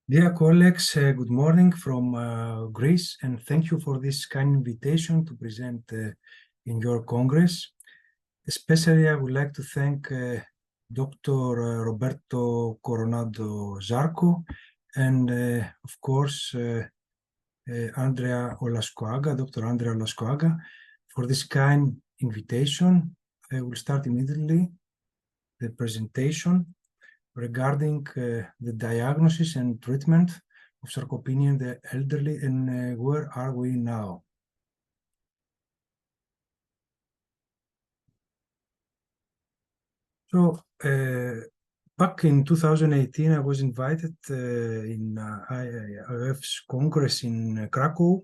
Dear colleagues, good morning from Greece, and thank you for this kind invitation to present in your Congress. Especially, I would like to thank Dr. Roberto Coronado Zarco and, of course, Andrea Olascoaga, Dr. Andrea Olascoaga, for this kind invitation. I will start immediately the presentation regarding the diagnosis and treatment of sarcopenia in the elderly and where are we now. So back in 2018, I was invited in IF's Congress in Krakow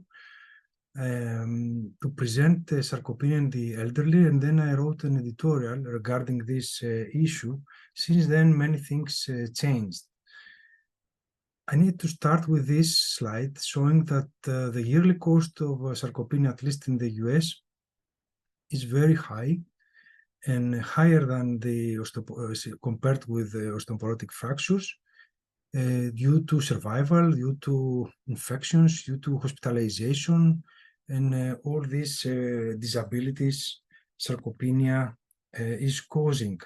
to present sarcopenia in the elderly, and then I wrote an editorial regarding this issue. Since then, many things changed. I need to start with this slide showing that the yearly cost of sarcopenia, at least in the US, is very high and higher than the compared with the osteoporotic fractures due to survival, due to infections, due to hospitalization, and all these disabilities sarcopenia is causing.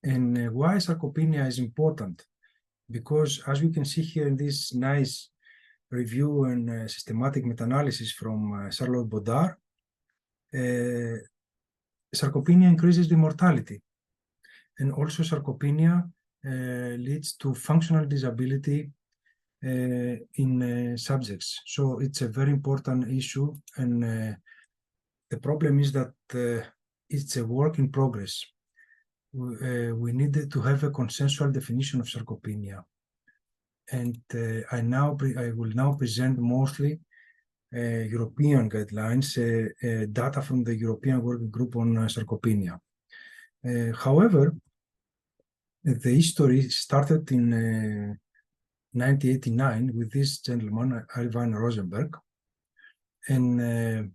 And why sarcopenia is important? Because as we can see here in this nice review and systematic meta-analysis from Charlotte Bodard, sarcopenia increases the mortality, and also sarcopenia leads to functional disability in subjects. So it's a very important issue, and the problem is that it's a work in progress. We needed to have a consensual definition of sarcopenia, and I will now present mostly European guidelines, data from the European Working Group on Sarcopenia. However, the history started in 1989 with this gentleman, Ivan Rosenberg, and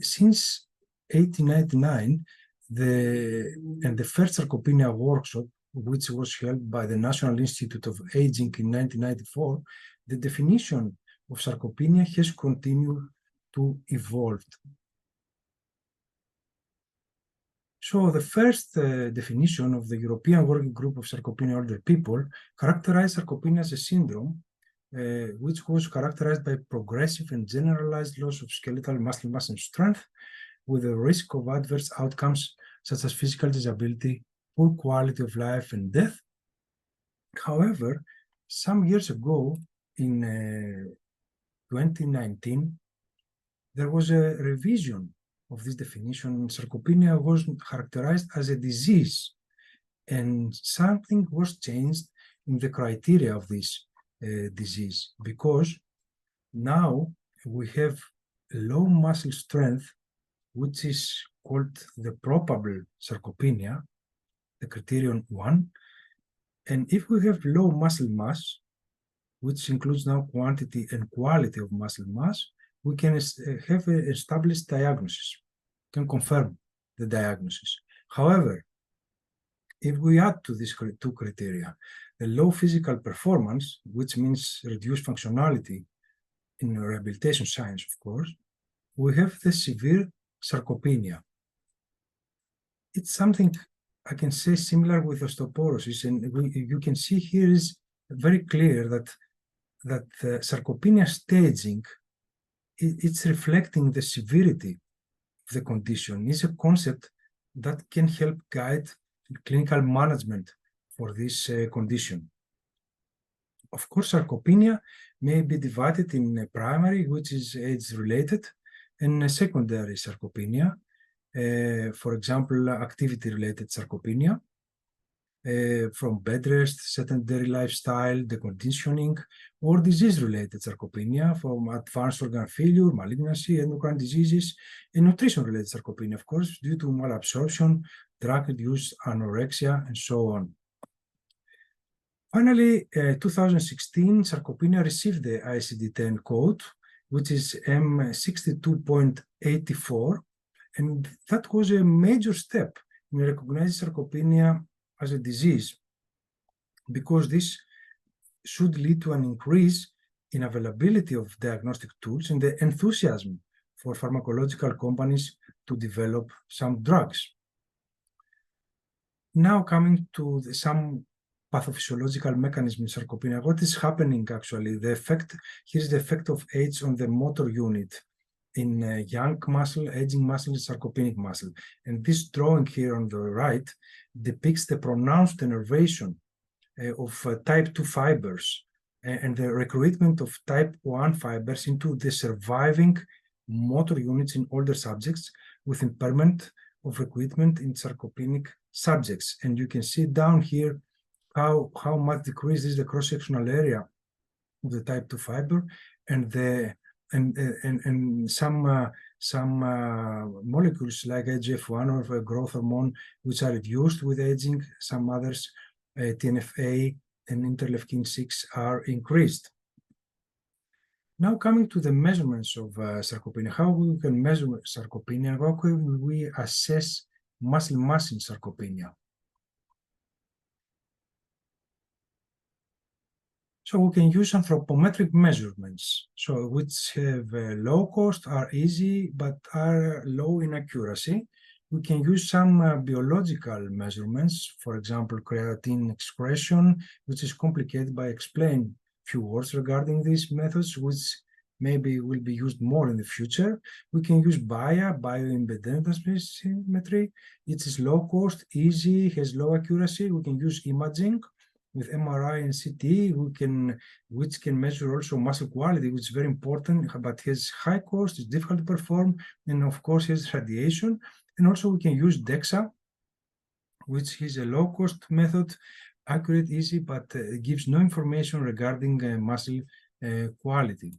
since 1899, the first sarcopenia workshop, which was held by the National Institute of Aging in 1994, the definition of sarcopenia has continued to evolve. So the first definition of the European Working Group of Sarcopenia Older People characterized sarcopenia as a syndrome which was characterized by progressive and generalized loss of skeletal muscle mass and strength, with a risk of adverse outcomes such as physical disability, poor quality of life, and death. However, some years ago, in 2019, there was a revision of this definition. Sarcopenia was characterized as a disease, and something was changed in the criteria of this disease, because now we have low muscle strength, which is called the probable sarcopenia, the criterion 1. And if we have low muscle mass, which includes now quantity and quality of muscle mass, we can have an established diagnosis, can confirm the diagnosis. However, if we add to these two criteria the low physical performance, which means reduced functionality in rehabilitation science, of course, we have the severe sarcopenia. It's something I can say similar with osteoporosis, and you can see here is very clear that sarcopenia staging, it's reflecting the severity of the condition. It's a concept that can help guide clinical management for this condition. Of course, sarcopenia may be divided in primary, which is age-related, and secondary sarcopenia, for example, activity-related sarcopenia, from bed rest, sedentary lifestyle, deconditioning, or disease-related sarcopenia from advanced organ failure, malignancy, endocrine diseases, and nutrition-related sarcopenia, of course, due to malabsorption, drug-induced anorexia, and so on. Finally, 2016, sarcopenia received the ICD-10 code, which is M62.84, and that was a major step in recognizing sarcopenia as a disease, because this should lead to an increase in availability of diagnostic tools and the enthusiasm for pharmacological companies to develop some drugs. Now coming to some pathophysiological mechanism in sarcopenia, what is happening actually? Here's the effect of age on the motor unit in young muscle, aging muscle, sarcopenic muscle. And this drawing here on the right depicts the pronounced innervation of type 2 fibers and the recruitment of type 1 fibers into the surviving motor units in older subjects with impairment of recruitment in sarcopenic subjects. And you can see down here how much decreased is the cross-sectional area of the type 2 fiber, and some molecules like IGF-1 or growth hormone, which are reduced with aging. Some others, TNF-A and interleukin-6, are increased. Now coming to the measurements of sarcopenia, how we can measure sarcopenia, how can we assess muscle mass in sarcopenia? So we can use anthropometric measurements, so which have low cost, are easy, but are low in accuracy. We can use some biological measurements, for example, creatine expression, which is complicated by explaining few words regarding these methods, which maybe will be used more in the future. We can use bioimpedance metry. It is low cost, easy, has low accuracy. We can use imaging with MRI and CT, which can measure also muscle quality, which is very important, but has high cost, it's difficult to perform, and of course has radiation. And also we can use DEXA, which is a low-cost method, accurate, easy, but gives no information regarding muscle quality.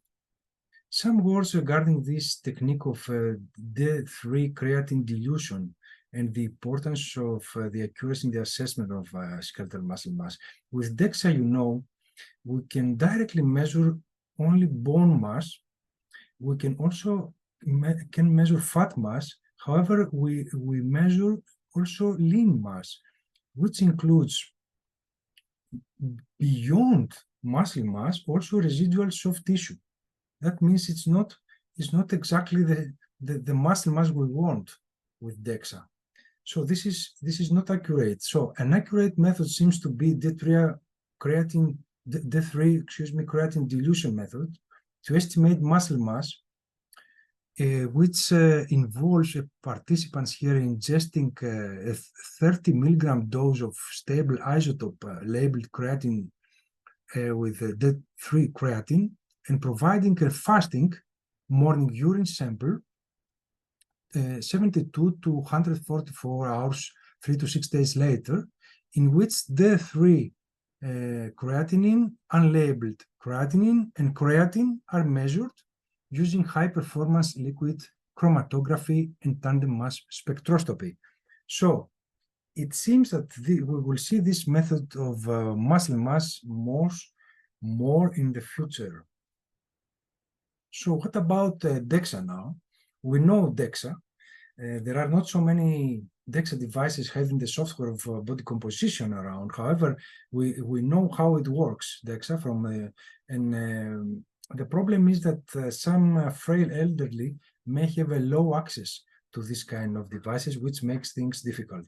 Some words regarding this technique of D3 creatine dilution and the importance of the accuracy in the assessment of skeletal muscle mass. With DEXA, you know, we can directly measure only bone mass. We can also measure fat mass. However, we measure also lean mass, which includes beyond muscle mass also residual soft tissue. That means it's not exactly the muscle mass we want with DEXA. So this is not accurate. So an accurate method seems to be D3 creatine dilution method to estimate muscle mass, which involves participants here ingesting a 30 milligram dose of stable isotope labeled creatine with D3 creatine, and providing a fasting morning urine sample 72 to 144 hours, 3 to 6 days later, in which D3 creatinine, unlabeled creatinine, and creatine are measured using high-performance liquid chromatography and tandem mass spectroscopy. So it seems that we will see this method of muscle mass more in the future. So what about DEXA now? We know DEXA. There are not so many DEXA devices having the software of body composition around. However, we know how it works, DEXA, the problem is that some frail elderly may have a low access to this kind of devices, which makes things difficult.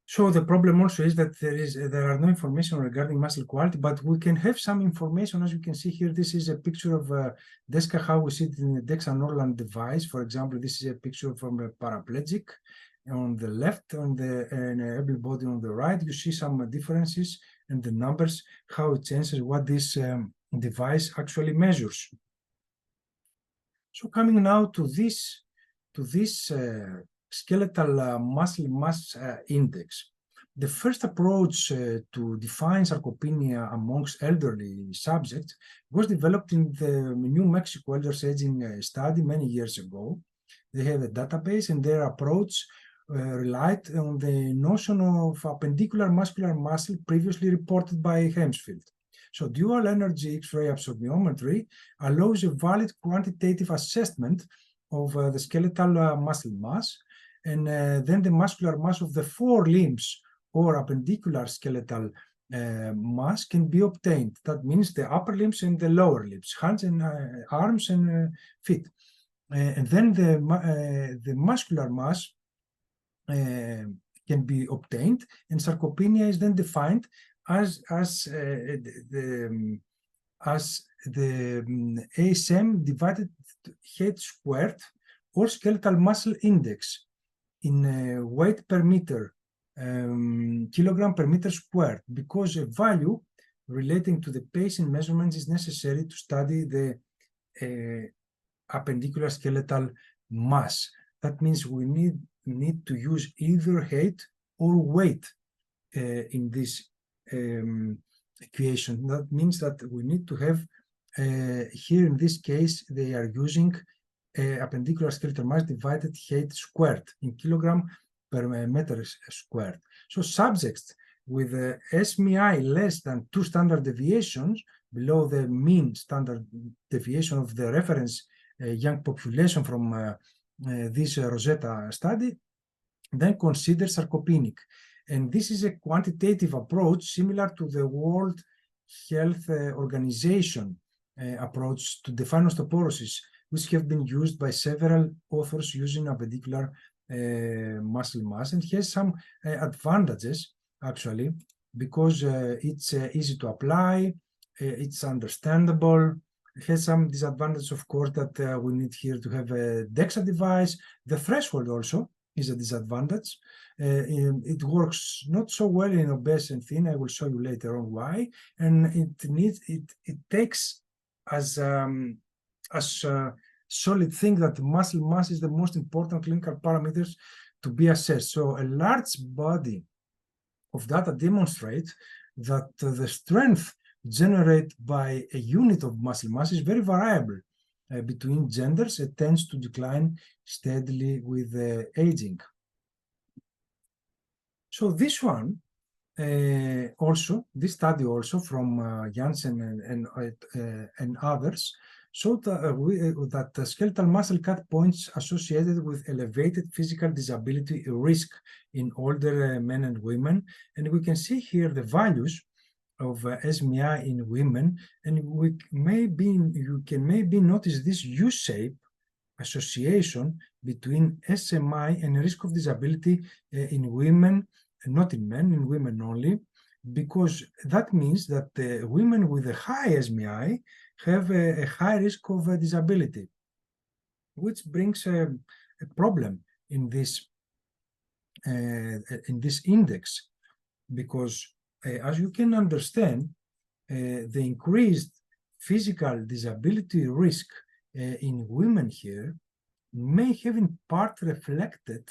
So the problem also is that there are no information regarding muscle quality, but we can have some information. As you can see here, this is a picture of DEXA, how we see it in the DEXA Norland device. For example, this is a picture from a paraplegic on the left, and able body on the right. You see some differences and the numbers, how it changes, what this device actually measures. So coming now to this skeletal muscle mass index. The first approach to define sarcopenia amongst elderly subjects was developed in the New Mexico Elders Aging study many years ago. They have a database, and their approach relied on the notion of appendicular muscular muscle previously reported by Hemsfield. So dual energy X-ray absorptiometry allows a valid quantitative assessment of the skeletal muscle mass, and then the muscular mass of the four limbs or appendicular skeletal mass can be obtained. That means the upper limbs and the lower limbs, hands and arms and feet. And then the muscular mass can be obtained, and sarcopenia is then defined as the ASM divided height squared or skeletal muscle index in weight per meter, kilogram per meter squared, because a value relating to the pacing measurements is necessary to study the appendicular skeletal mass. That means we need to use either height or weight in this equation. That means that we need to have, here in this case, they are using appendicular skeletal mass divided height squared in kilogram per meter squared. So subjects with SMI less than 2 standard deviations, below the mean standard deviation of the reference young population from this Rosetta study, then consider sarcopenic. And this is a quantitative approach similar to the World Health Organization approach to define osteoporosis, which have been used by several authors using appendicular muscle mass, and has some advantages actually, because it's easy to apply, it's understandable. It has some disadvantages, of course, that we need here to have a DEXA device. The threshold also is a disadvantage. It works not so well in obese and thin. I will show you later on why. And it takes as solid thing that muscle mass is the most important clinical parameters to be assessed. So a large body of data demonstrates that the strength generated by a unit of muscle mass is very variable between genders. It tends to decline steadily with aging. So this one also, this study also from Janssen and others, showed that the skeletal muscle cut points associated with elevated physical disability risk in older men and women. And we can see here the values of SMI in women, and you can maybe notice this U-shape association between SMI and risk of disability in women, not in men, in women only, because that means that women with a high SMI have a high risk of disability, which brings a problem in this index, because as you can understand, the increased physical disability risk in women here may have in part reflected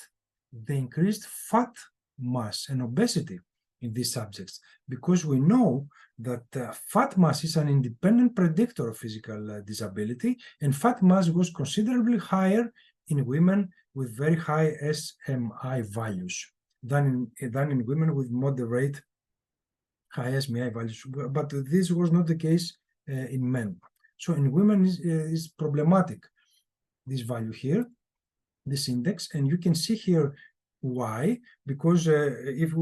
the increased fat mass and obesity in these subjects, because we know that fat mass is an independent predictor of physical disability, and fat mass was considerably higher in women with very high SMI values than in women with moderate high SMI values, but this was not the case in men. So in women is problematic, this value here, this index, and you can see here why, because if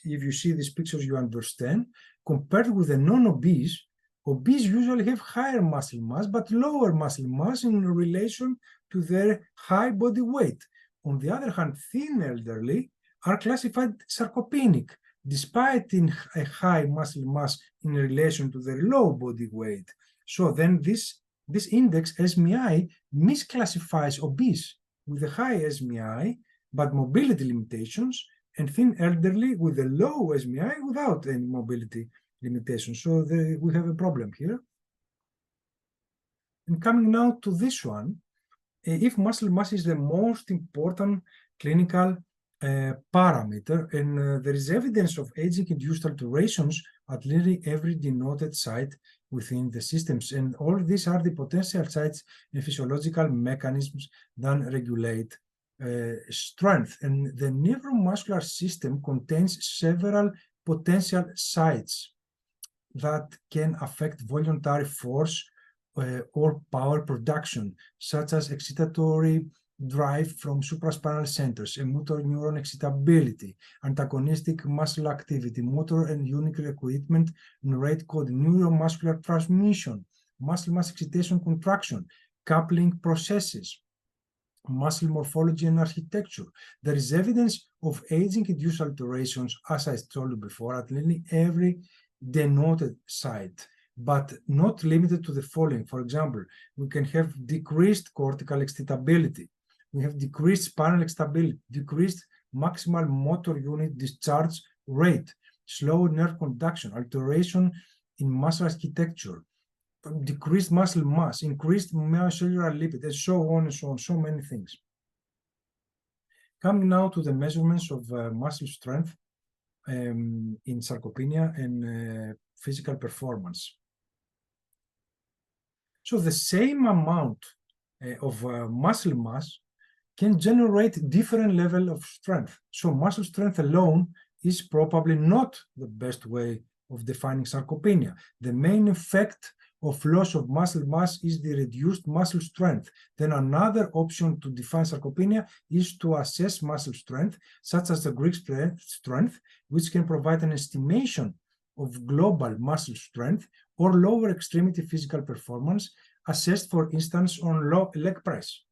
you see these pictures, you understand, compared with the non-obese, obese usually have higher muscle mass, but lower muscle mass in relation to their high body weight. On the other hand, thin elderly are classified sarcopenic, despite a high muscle mass in relation to their low body weight. So then this index, SMI, misclassifies obese with a high SMI, but mobility limitations, and thin elderly with a low SMI without any mobility limitations. So we have a problem here. And coming now to this one, if muscle mass is the most important clinical parameter, and there is evidence of aging-induced alterations at nearly every denoted site within the systems, and all these are the potential sites and physiological mechanisms that regulate strength. And the neuromuscular system contains several potential sites that can affect voluntary force or power production, such as excitatory drive from supraspinal centers, a motor neuron excitability, antagonistic muscle activity, motor and unique recruitment and rate code, neuromuscular transmission, muscle mass excitation contraction, coupling processes, muscle morphology and architecture. There is evidence of aging-induced alterations, as I told you before, at nearly every denoted site, but not limited to the following. For example, we can have decreased cortical excitability. We have decreased spinal excitability, decreased maximal motor unit discharge rate, slow nerve conduction, alteration in muscle architecture, decreased muscle mass, increased myocellular lipid, and so on and so on, so many things. Coming now to the measurements of muscle strength in sarcopenia and physical performance. So the same amount of muscle mass can generate different level of strength. So muscle strength alone is probably not the best way of defining sarcopenia. The main effect of loss of muscle mass is the reduced muscle strength. Then another option to define sarcopenia is to assess muscle strength, such as the Greek strength, which can provide an estimation of global muscle strength or lower extremity physical performance, assessed, for instance, on leg press.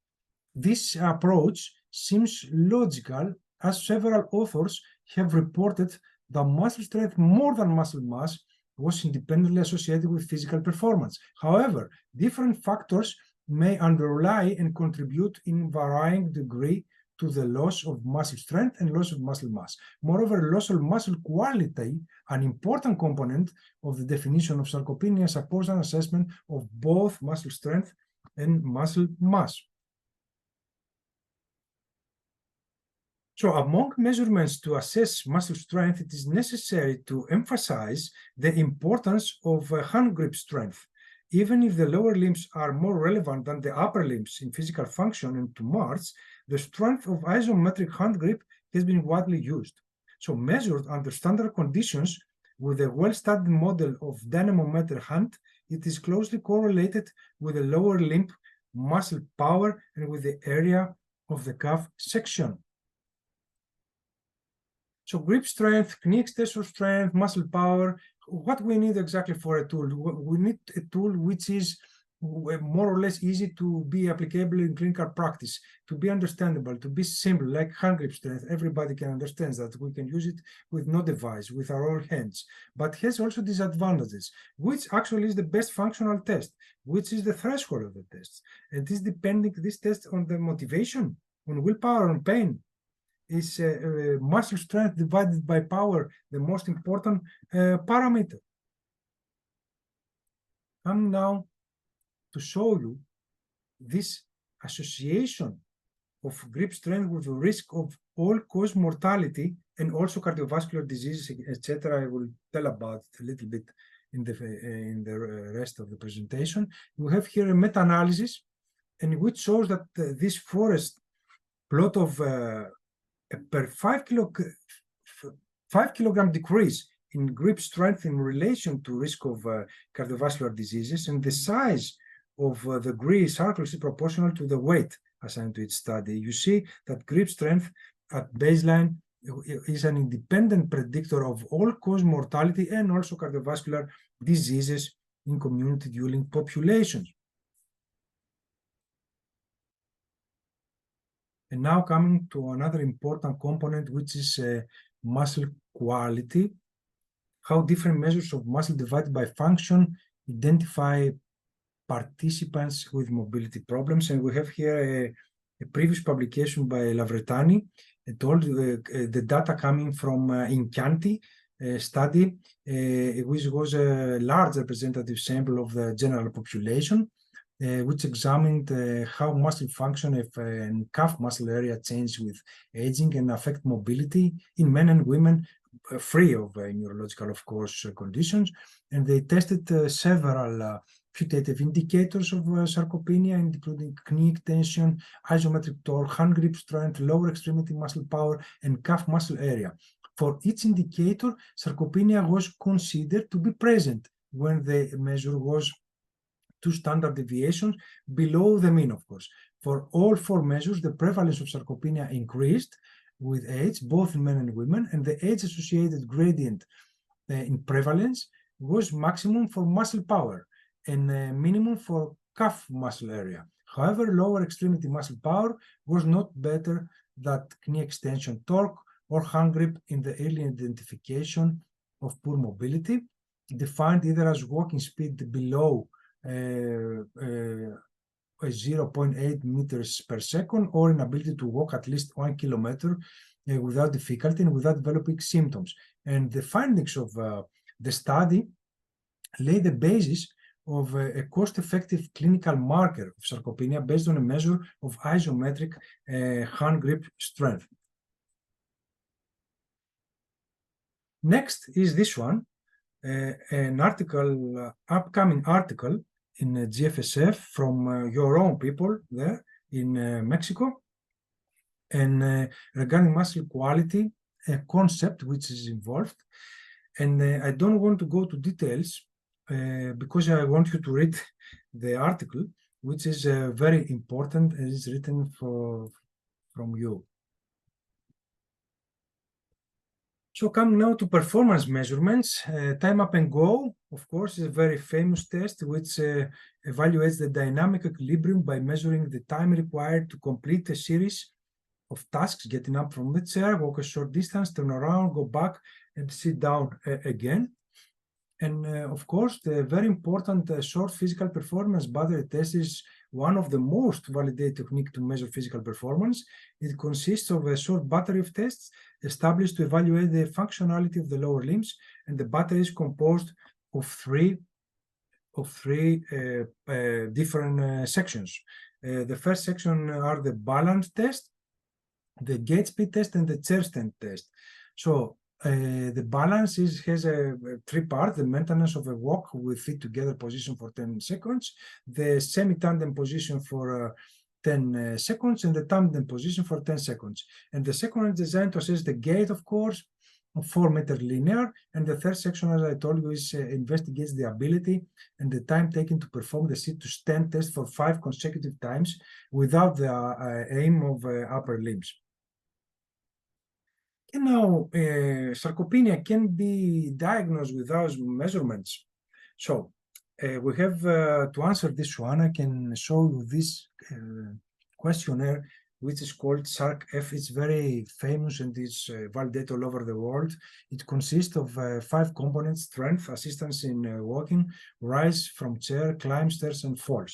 This approach seems logical, as several authors have reported that muscle strength more than muscle mass was independently associated with physical performance. However, different factors may underlie and contribute in varying degree to the loss of muscle strength and loss of muscle mass. Moreover, loss of muscle quality, an important component of the definition of sarcopenia, supports an assessment of both muscle strength and muscle mass. So among measurements to assess muscle strength, it is necessary to emphasize the importance of hand grip strength. Even if the lower limbs are more relevant than the upper limbs in physical function and to march, the strength of isometric hand grip has been widely used. So measured under standard conditions with a well-studied model of dynamometer hand, it is closely correlated with the lower limb muscle power and with the area of the calf section. So grip strength, knee extensor strength, muscle power, what we need exactly for a tool? We need a tool which is more or less easy to be applicable in clinical practice, to be understandable, to be simple, like hand grip strength. Everybody can understand that we can use it with no device, with our own hands, but has also disadvantages, which actually is the best functional test, which is the threshold of the test. And this depending, this test on the motivation, on willpower, on pain. Is muscle strength divided by power the most important parameter. I'm now to show you this association of grip strength with the risk of all-cause mortality and also cardiovascular diseases, etc. I will tell about it a little bit in the rest of the presentation. We have here a meta-analysis, and which shows that this forest plot of per 5 kilogram decrease in grip strength in relation to risk of cardiovascular diseases, and the size of the grease are closely proportional to the weight assigned to each study. You see that grip strength at baseline is an independent predictor of all-cause mortality and also cardiovascular diseases in community dwelling populations. And now coming to another important component, which is muscle quality, how different measures of muscle divided by function identify participants with mobility problems. And we have here a previous publication by Lavretani, told the data coming from Incanti study, which was a large representative sample of the general population, which examined how muscle function and calf muscle area change with aging and affect mobility in men and women free of neurological, of course, conditions. And they tested several putative indicators of sarcopenia, including knee extension, isometric torque, hand grip strength, lower extremity muscle power, and calf muscle area. For each indicator, sarcopenia was considered to be present when the measure was 2 standard deviations below the mean, of course. For all 4 measures, the prevalence of sarcopenia increased with age, both in men and women, and the age-associated gradient in prevalence was maximum for muscle power and minimum for calf muscle area. However, lower extremity muscle power was not better than knee extension torque or hand grip in the early identification of poor mobility, defined either as walking speed below 0.8 meters per second or inability to walk at least 1 kilometer without difficulty and without developing symptoms. And the findings of the study lay the basis of a cost-effective clinical marker of sarcopenia based on a measure of isometric hand grip strength. Next is this one, an article, upcoming article in GFSF from your own people there in Mexico, and regarding muscle quality, a concept which is involved. And I don't want to go to details because I want you to read the article, which is very important and is written from you. So coming now to performance measurements, time up and go, of course, is a very famous test which evaluates the dynamic equilibrium by measuring the time required to complete a series of tasks, getting up from the chair, walk a short distance, turn around, go back, and sit down again. And of course, the very important short physical performance battery test is one of the most validated techniques to measure physical performance. It consists of a short battery of tests established to evaluate the functionality of the lower limbs, and the battery is composed of three different sections. The first section are the balance test, the gait speed test, and the chair stand test. So the balance has a 3 parts: the maintenance of a walk with feet together position for 10 seconds, the semi-tandem position for 10 seconds, and the tandem position for 10 seconds. And the second is designed to assess the gait, of course, 4 meter linear. And the third section, as I told you, is investigates the ability and the time taken to perform the sit to stand test for 5 consecutive times without the aim of upper limbs. And now, sarcopenia can be diagnosed with those measurements. So we have to answer this one. I can show you this questionnaire, which is called SARC-F. It's very famous and is validated all over the world. It consists of 5 components: strength, assistance in walking, rise from chair, climb stairs, and falls.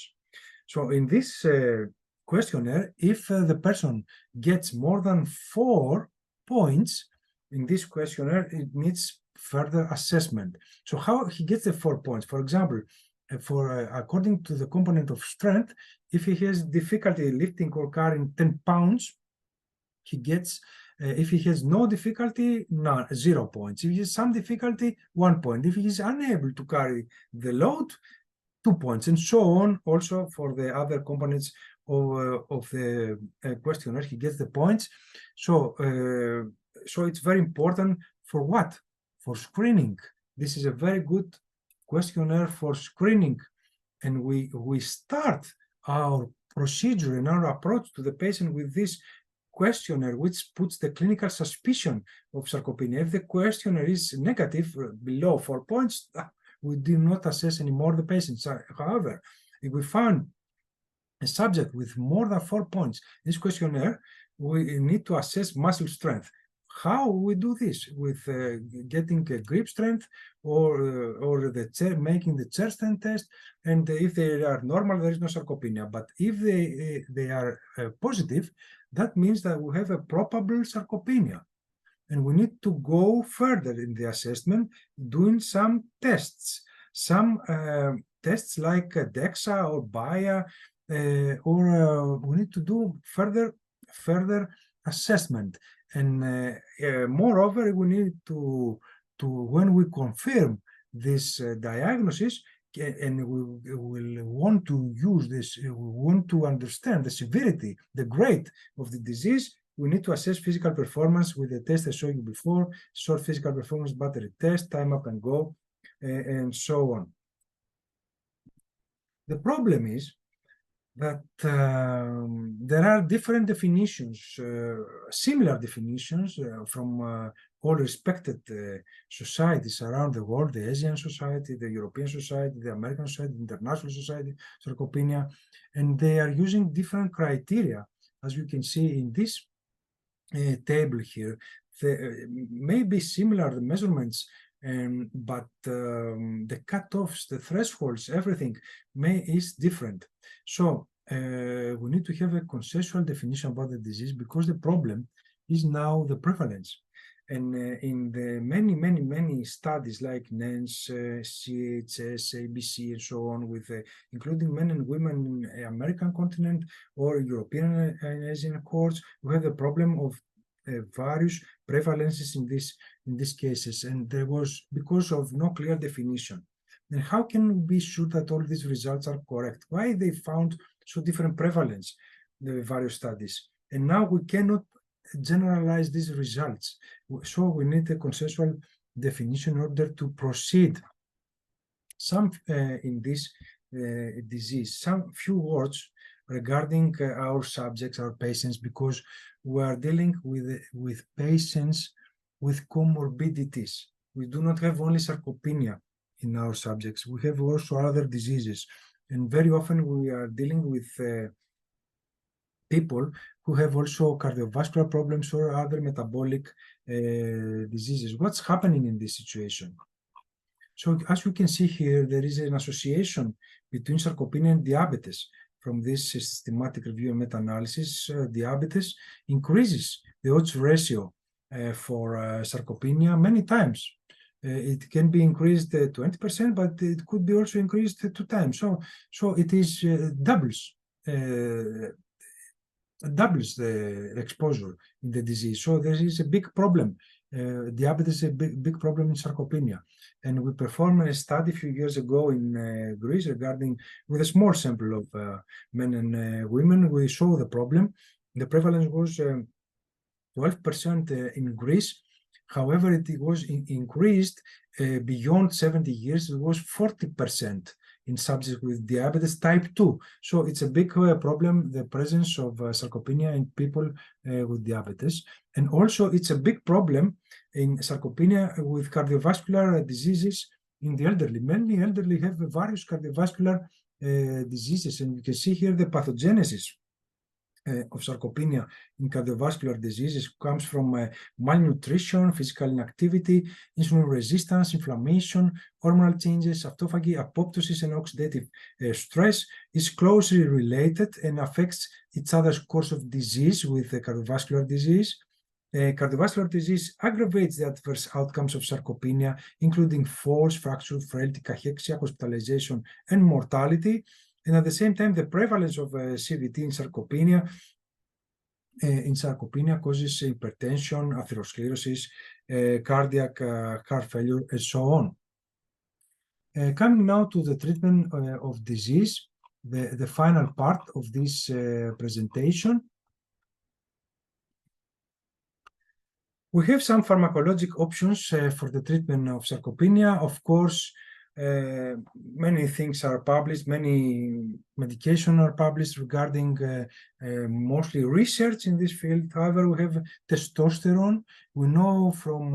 So in this questionnaire, if the person gets more than 4 points in this questionnaire, it needs further assessment. So how he gets the 4 points? For example, according to the component of strength, if he has difficulty lifting or carrying 10 pounds, he gets, if he has no difficulty, 0 points. If he has some difficulty, 1 point. If he is unable to carry the load, 2 points, and so on. Also for the other components of the questionnaire, he gets the points. So it's very important for what? For screening. This is a very good questionnaire for screening, and we start our procedure and our approach to the patient with this questionnaire, which puts the clinical suspicion of sarcopenia. If the questionnaire is negative, below 4 points, we do not assess anymore the patients. However, if we find a subject with more than 4 points in this questionnaire, we need to assess muscle strength. How we do this? With getting a grip strength or the chair, making the chair stand test. And if they are normal, there is no sarcopenia. But if they are positive, that means that we have a probable sarcopenia. And we need to go further in the assessment, doing some tests. Some tests like DEXA or BIA, or we need to do further assessment. And moreover, we need to when we confirm this diagnosis, and we will want to use this, we want to understand the severity, the grade of the disease, we need to assess physical performance with the test I showed you before, short physical performance battery test, time up and go, and so on. The problem is that there are different definitions, similar definitions from all respected societies around the world, the Asian society, the European society, the American society, the international society, Sarcopenia, and they are using different criteria, as you can see in this table here. May be similar, the measurements, but the cutoffs, the thresholds, everything is different. So we need to have a consensual definition about the disease, because the problem is now the prevalence. And in the many studies like NENS, CHS, ABC, and so on, with including men and women in the American continent or European and Asian cohorts, we have the problem of various prevalences in these cases, and there was because of no clear definition. And how can we be sure that all these results are correct? Why they found so different prevalence, the various studies, and now we cannot generalize these results. So we need a consensual definition in order to proceed. Some in this disease, some few words regarding our subjects, our patients, because we are dealing with patients with comorbidities. We do not have only sarcopenia in our subjects. We have also other diseases. And very often we are dealing with people who have also cardiovascular problems or other metabolic diseases. What's happening in this situation? So as we can see here, there is an association between sarcopenia and diabetes. From this systematic review and meta-analysis, diabetes increases the odds ratio for sarcopenia many times. It can be increased 20%, but it could be also increased 2 times. So it is doubles the exposure in the disease. So there is a big problem. Diabetes is a big problem in sarcopenia. And we performed a study a few years ago in Greece regarding, with a small sample of men and women, we saw the problem. The prevalence was 12% in Greece. However, it was increased beyond 70 years. It was 40% in subjects with diabetes type 2. So it's a big problem, the presence of sarcopenia in people with diabetes. And also it's a big problem in sarcopenia with cardiovascular diseases in the elderly. Many elderly have various cardiovascular diseases, and you can see here the pathogenesis of sarcopenia in cardiovascular diseases comes from malnutrition, physical inactivity, insulin resistance, inflammation, hormonal changes, autophagy, apoptosis, and oxidative stress is closely related and affects each other's course of disease with the cardiovascular disease. Cardiovascular disease aggravates the adverse outcomes of sarcopenia, including falls, fracture, frailty, cachexia, hospitalization, and mortality. And at the same time, the prevalence of CVT in sarcopenia causes hypertension, atherosclerosis, cardiac heart failure, and so on. Coming now to the treatment of disease, the final part of this presentation. We have some pharmacologic options for the treatment of sarcopenia. Of course, many things are published, many medications are published regarding mostly research in this field. However, we have testosterone. We know from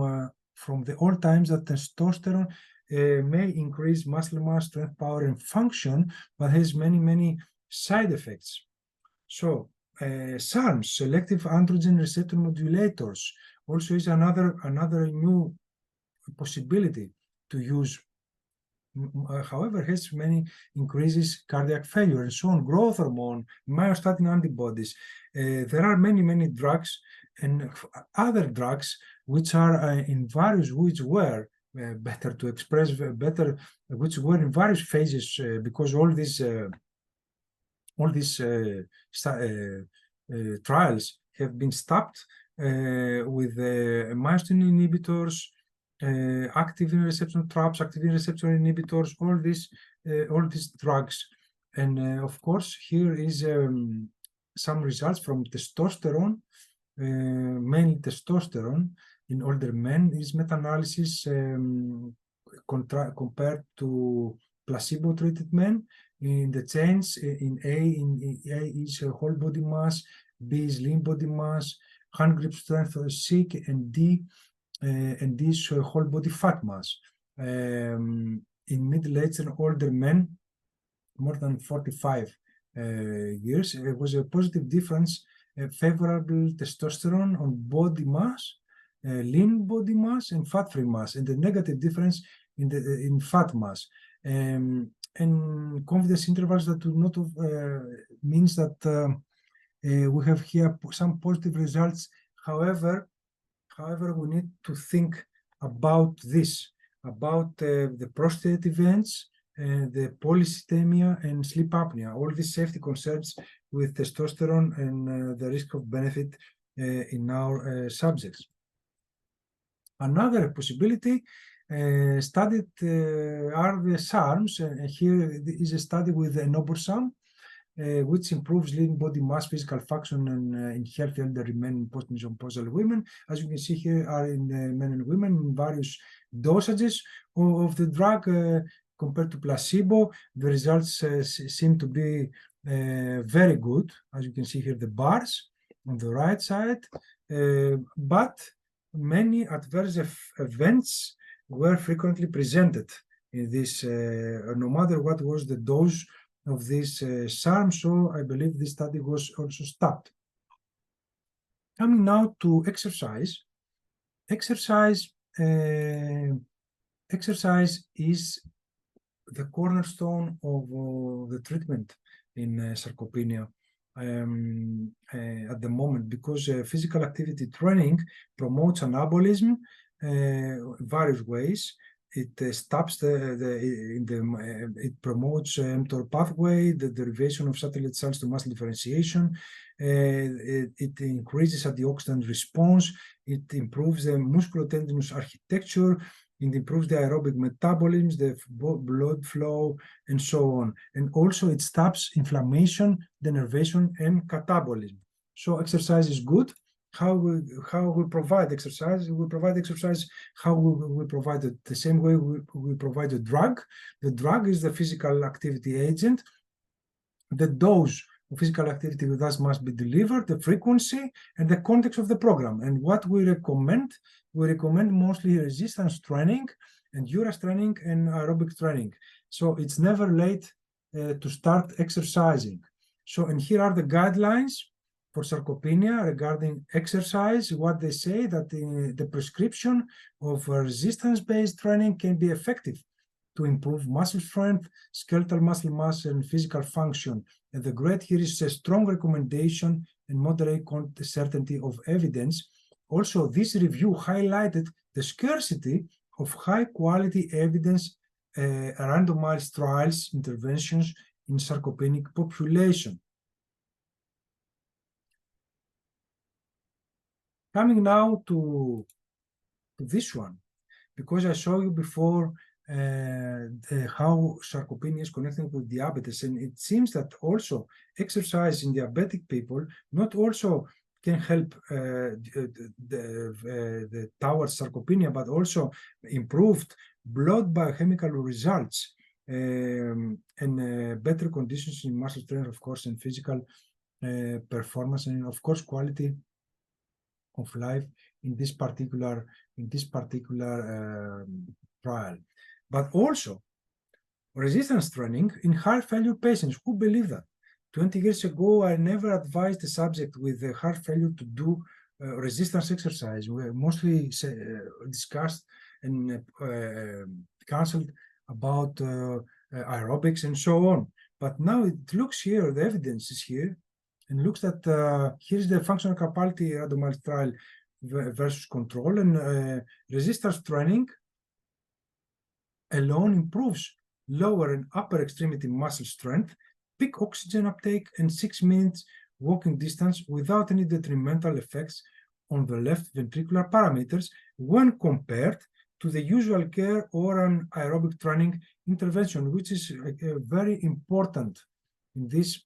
the old times that testosterone may increase muscle mass, strength, power, and function, but has many side effects. So SARMs, selective androgen receptor modulators, also is another new possibility to use. However, has many increases cardiac failure and so on. Growth hormone, myostatin antibodies. There are many drugs and other drugs which are in various, which were better to express better, which were in various phases because all these trials have been stopped with myostatin inhibitors, activin receptor traps, activin receptor inhibitors, all these drugs. And of course, here is some results from testosterone, mainly testosterone in older men. Is meta-analysis compared to placebo-treated men. In the change in A is whole body mass, B is lean body mass, hand grip strength sick, and D is whole body fat mass. In middle-aged and older men, more than 45 years, there was a positive difference, favorable testosterone on body mass, lean body mass, and fat-free mass, and the negative difference in fat mass. And confidence intervals that do not means that we have here some positive results. However, we need to think about this, about the prostate events, the polycythemia, and sleep apnea, all these safety concerns with testosterone and the risk of benefit in our subjects. Another possibility studied are the SARMs. Here is a study with enobosarm, which improves lean body mass, physical function, and in healthy elderly men and postmenopausal women. As you can see here are in men and women in various dosages of the drug compared to placebo. The results seem to be very good. As you can see here, the bars on the right side, but many adverse events were frequently presented in this, no matter what was the dose of this SARM, so I believe this study was also stopped. Coming now to exercise. Exercise is the cornerstone of the treatment in sarcopenia at the moment, because physical activity training promotes anabolism various ways. It stops it promotes mTOR pathway, the derivation of satellite cells to muscle differentiation. It increases antioxidant response. It improves the musculotendinous architecture. It improves the aerobic metabolism, the blood flow, and so on. And also it stops inflammation, denervation, and catabolism. So exercise is good. How we provide exercise? We provide exercise how we provide it the same way we provide a drug. The drug is the physical activity agent. The dose of physical activity with us must be delivered, the frequency, and the context of the program. And what we recommend mostly resistance training, endurance training, and aerobic training. So it's never late to start exercising. So, and here are the guidelines for sarcopenia regarding exercise. What they say that the prescription of resistance-based training can be effective to improve muscle strength, skeletal muscle mass, and physical function. And the great here is a strong recommendation and moderate certainty of evidence. Also, this review highlighted the scarcity of high-quality evidence randomized trials interventions in sarcopenic population. Coming now to this one, because I showed you before how sarcopenia is connected with diabetes, and it seems that also exercise in diabetic people not also can help towards sarcopenia, but also improved blood biochemical results and better conditions in muscle strength, of course, and physical performance, and of course quality of life in this particular trial. But also resistance training in heart failure patients. Who believe that? 20 years ago, I never advised a subject with heart failure to do resistance exercise. We mostly discussed and counseled about aerobics and so on. But now it looks here, the evidence is here, and looks that here's the functional capacity randomized trial versus control, and resistance training alone improves lower and upper extremity muscle strength, peak oxygen uptake, and 6 minutes walking distance without any detrimental effects on the left ventricular parameters when compared to the usual care or an aerobic training intervention, which is very important in these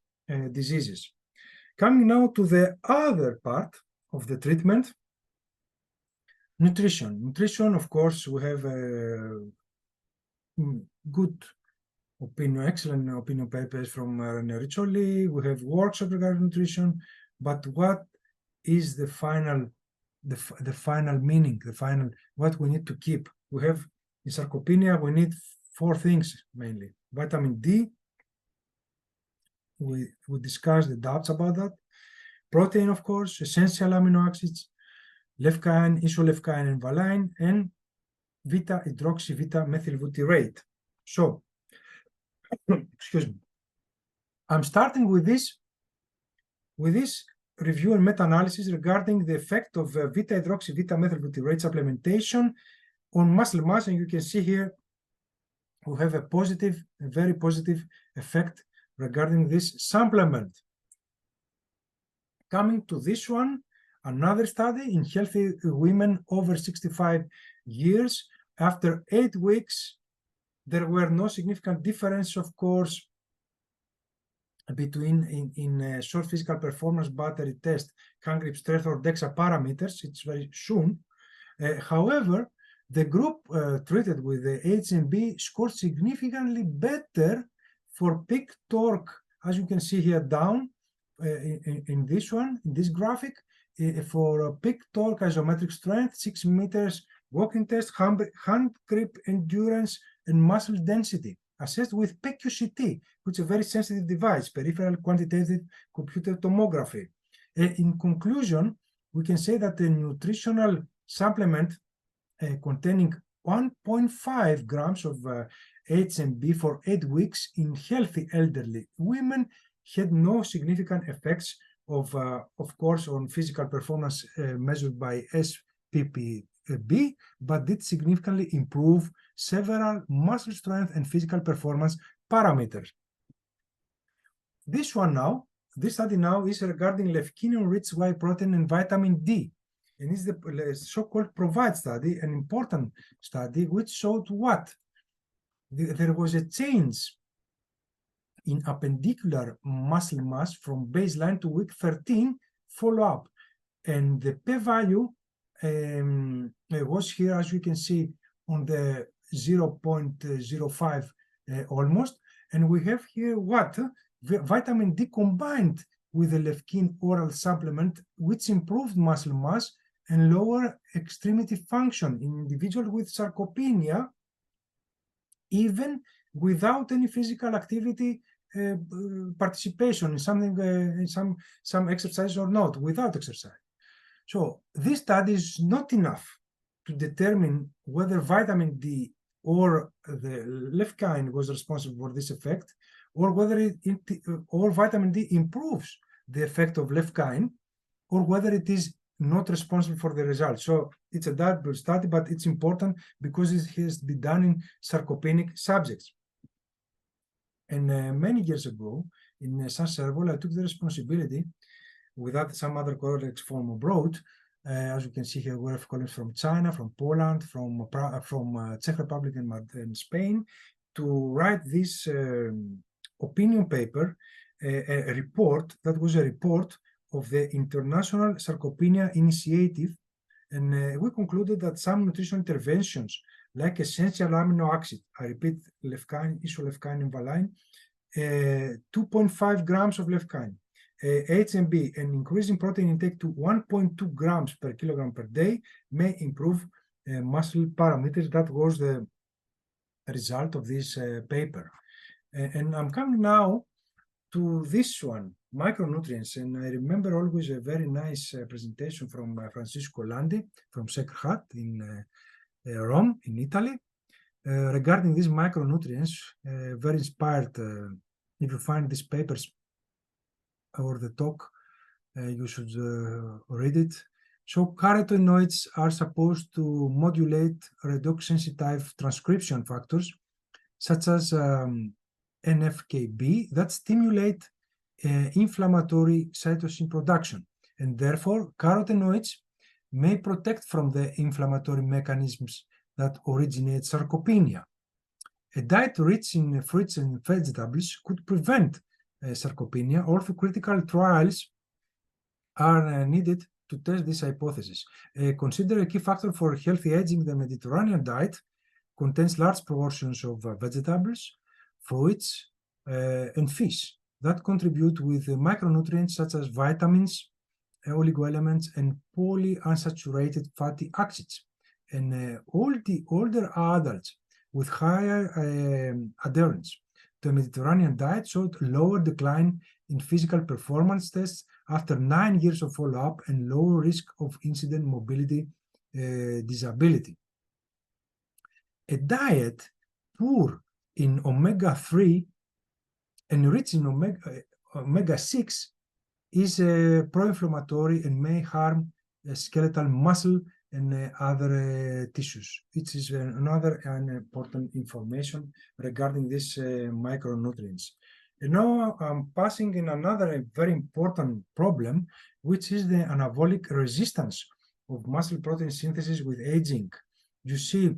diseases. Coming now to the other part of the treatment, nutrition. Nutrition, of course, we have good excellent opinion papers from René Riccioli. We have workshops regarding nutrition. But what is the final meaning, what we need to keep? We have in sarcopenia, we need 4 things mainly. Vitamin D, we discussed the doubts about that. Protein, of course, essential amino acids, leucine, isoleucine, and valine, and beta-hydroxy-beta-methylbutyrate. So, excuse me. I'm starting with this review and meta-analysis regarding the effect of beta-hydroxy-beta-methylbutyrate supplementation on muscle mass, and you can see here we have a very positive effect regarding this supplement. Coming to this one, another study in healthy women over 65 years. After 8 weeks, there were no significant difference, of course, between in short physical performance battery test, hand grip strength or DEXA parameters. It's very soon. However, the group treated with the HMB scored significantly better for peak torque, as you can see here down in this one, in this graphic, for peak torque isometric strength, 6 meters walking test, hand grip endurance, and muscle density, assessed with PQCT, which is a very sensitive device, peripheral quantitative computed tomography. In conclusion, we can say that the nutritional supplement containing 1.5 grams of HMB for 8 weeks in healthy elderly women had no significant effects of course, on physical performance measured by SPPB, but did significantly improve several muscle strength and physical performance parameters. This study now is regarding lecithin-rich whey protein and vitamin D, and is the so-called PROVIDE study, an important study which showed what? There was a change in appendicular muscle mass from baseline to week 13 follow-up, and the p-value was here, as you can see, on the 0.05 almost, and we have here what? Vitamin D combined with the lecithin oral supplement, which improved muscle mass and lower extremity function in individuals with sarcopenia, even without any physical activity participation in something, in some exercise or not, without exercise. So this study is not enough to determine whether vitamin D or the lecithin was responsible for this effect, or whether or vitamin D improves the effect of lecithin, or whether it is not responsible for the results. So it's a double study, but it's important because it has been done in sarcopenic subjects. And many years ago, in San Servol, I took the responsibility, without some other colleagues from abroad, as you can see here, we have colleagues from China, from Poland, from Czech Republic and Spain, to write this opinion paper, a report that was a report of the International Sarcopenia Initiative, and we concluded that some nutritional interventions like essential amino acid, I repeat, lecithin, isoleucine, and valine, 2.5 grams of lecithin, HMB, and increasing protein intake to 1.2 grams per kilogram per day may improve muscle parameters. That was the result of this paper. And I'm coming now to this one, micronutrients, and I remember always a very nice presentation from Francisco Landi from Sacred Heart in Rome, in Italy, regarding these micronutrients. Very inspired. If you find these papers or the talk, you should read it. So carotenoids are supposed to modulate redox-sensitive transcription factors, such as NFKB, that stimulate inflammatory cytosine production, and therefore carotenoids may protect from the inflammatory mechanisms that originate sarcopenia. A diet rich in fruits and vegetables could prevent sarcopenia, although critical trials are needed to test this hypothesis. Consider a key factor for healthy aging. The Mediterranean diet contains large proportions of vegetables. fruits, and fish that contribute with micronutrients such as vitamins, oligoelements, and polyunsaturated fatty acids. And all the older adults with higher adherence to a Mediterranean diet showed lower decline in physical performance tests after 9 years of follow-up and lower risk of incident mobility disability. A diet poor in omega-3 and rich in omega-6 is pro-inflammatory and may harm skeletal muscle and other tissues. It is another important information regarding these micronutrients. And now I'm passing in another very important problem, which is the anabolic resistance of muscle protein synthesis with aging. You see,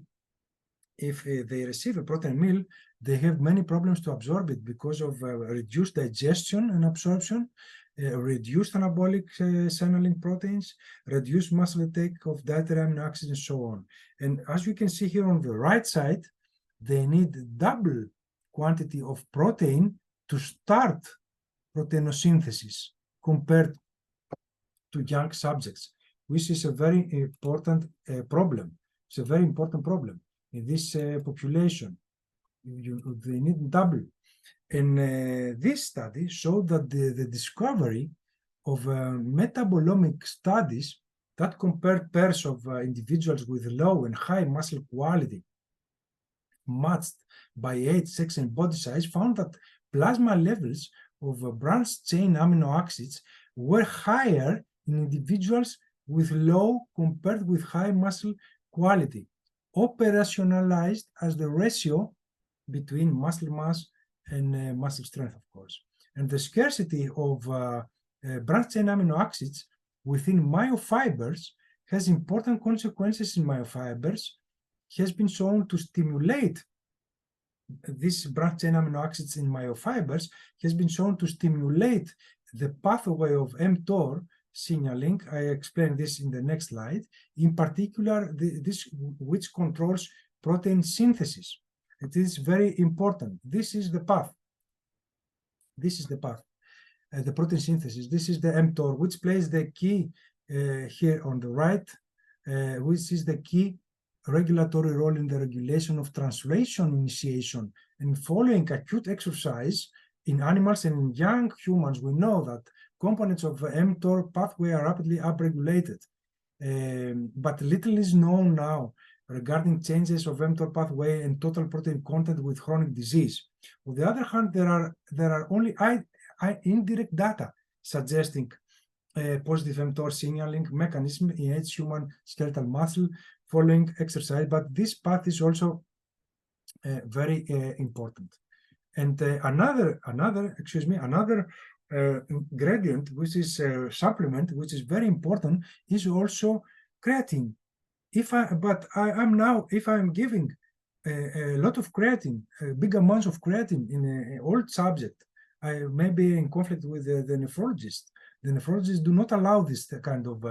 if they receive a protein meal, they have many problems to absorb it because of reduced digestion and absorption, reduced anabolic signaling proteins, reduced muscle intake of dietary amino acids, and so on. And as you can see here on the right side, they need double quantity of protein to start proteinosynthesis compared to young subjects, which is a very important problem. It's a very important problem in this population. They need double. And this study showed that the discovery of metabolomic studies that compared pairs of individuals with low and high muscle quality matched by age, sex, and body size found that plasma levels of branched chain amino acids were higher in individuals with low compared with high muscle quality, operationalized as the ratio between muscle mass and muscle strength, of course. And the scarcity of branched chain amino acids within myofibers has important consequences in myofibers. Has been shown to stimulate these branched chain amino acids in myofibers, has been shown to stimulate the pathway of mTOR signaling. I explain this in the next slide. In particular, this which controls protein synthesis. It is very important. This is the path. This is the path. The protein synthesis. This is the mTOR, which plays the key here on the right, which is the key regulatory role in the regulation of translation initiation. And following acute exercise in animals and in young humans, we know that components of the mTOR pathway are rapidly upregulated. But little is known now regarding changes of mTOR pathway and total protein content with chronic disease. On the other hand, there are only indirect data suggesting positive mTOR signaling mechanism in each human skeletal muscle following exercise, but this path is also very important. And another ingredient, which is supplement, which is very important, is also creatine. If I'm giving a lot of creatine, big amounts of creatine in an old subject, I may be in conflict with the nephrologist. The nephrologists do not allow this kind of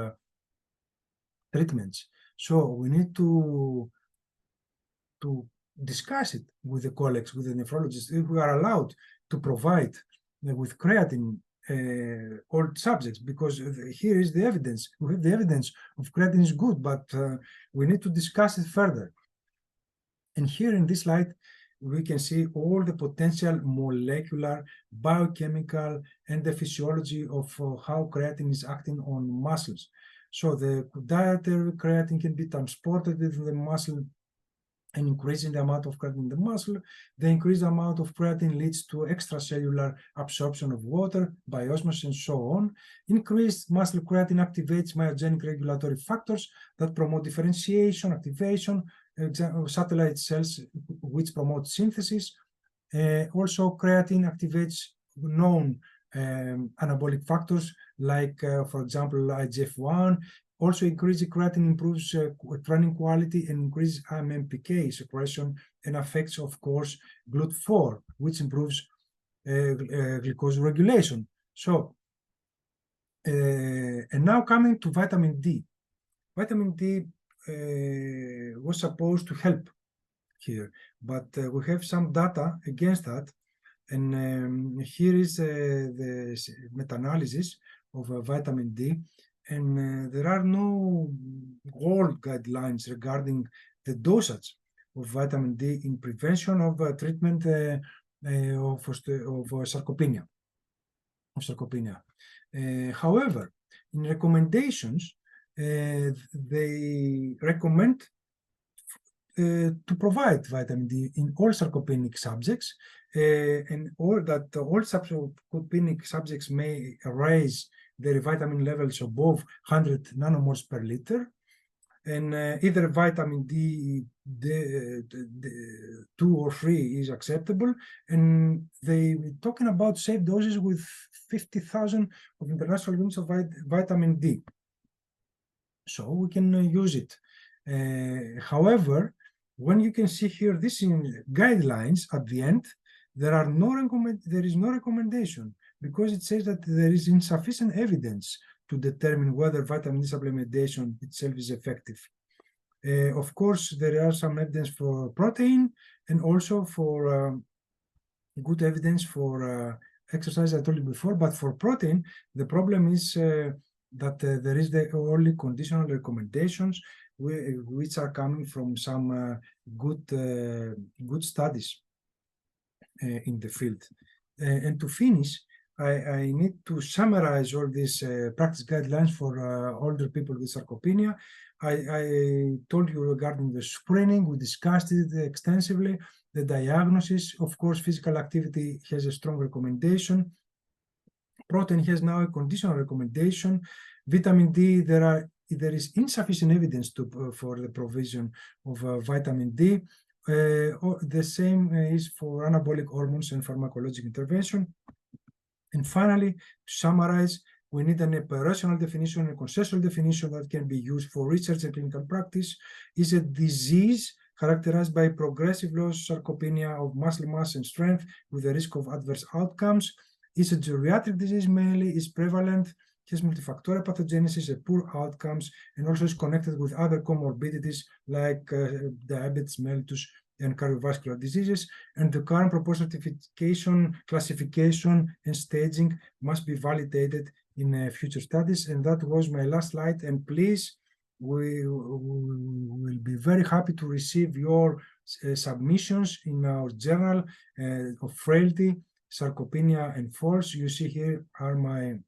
treatments. So we need to discuss it with the colleagues, with the nephrologists, if we are allowed to provide with creatine all subjects, because here is the evidence. We have the evidence of creatine is good, but we need to discuss it further. And here in this slide, we can see all the potential molecular, biochemical, and the physiology of how creatine is acting on muscles. So the dietary creatine can be transported within the muscle and increasing the amount of creatine in the muscle. The increased amount of creatine leads to extracellular absorption of water by osmosis and so on. Increased muscle creatine activates myogenic regulatory factors that promote differentiation, activation, satellite cells which promote synthesis. Also, creatine activates known anabolic factors like, for example, IGF-1. Also, increasing creatine improves training quality and increases MMPK secretion and affects, of course, GLUT4, which improves glucose regulation. So, and now coming to vitamin D. Vitamin D was supposed to help here. But we have some data against that. And here is the meta-analysis of vitamin D. And there are no gold guidelines regarding the dosage of vitamin D in prevention of treatment of sarcopenia. However, in recommendations, they recommend to provide vitamin D in all sarcopenic subjects, and that all sarcopenic subjects may raise their vitamin levels above 100 nanomoles per liter, and either vitamin D 2 or 3 is acceptable, and they were talking about safe doses with 50,000 of international units of vitamin D. So we can use it. However, when you can see here, this in guidelines at the end, there is no recommendation, because it says that there is insufficient evidence to determine whether vitamin D supplementation itself is effective. Of course, there are some evidence for protein, and also for good evidence for exercise, I told you before. But for protein, the problem is that there is the only conditional recommendations, which are coming from some good studies in the field. And to finish, I need to summarize all these practice guidelines for older people with sarcopenia. I told you regarding the screening, we discussed it extensively. The diagnosis, of course, physical activity has a strong recommendation. Protein has now a conditional recommendation. Vitamin D, there is insufficient evidence for the provision of vitamin D. The same is for anabolic hormones and pharmacologic intervention. And finally, to summarize, we need an operational definition, a consensual definition that can be used for research and clinical practice. Is a disease characterized by progressive loss, sarcopenia of muscle mass and strength with a risk of adverse outcomes. Is a geriatric disease mainly, is prevalent, has multifactorial pathogenesis, a poor outcomes, and also is connected with other comorbidities like diabetes mellitus and cardiovascular diseases. And the current proposed certification, classification, and staging must be validated in future studies. And that was my last slide. And please, we will be very happy to receive your submissions in our journal of frailty, sarcopenia, and falls. You see here are my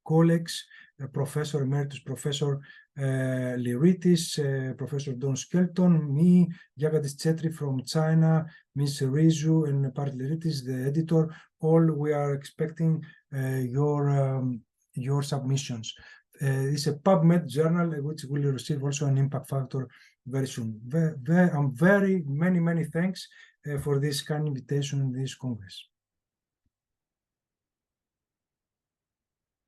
colleagues, Professor Emeritus Professor Lyritis, Professor Don Skelton, me, Yagadis Chetri from China, Ms. Rizu, and Part Lyritis, the editor. All we are expecting your submissions. It's a PubMed journal which will receive also an impact factor very soon. Very many thanks for this kind invitation in this Congress.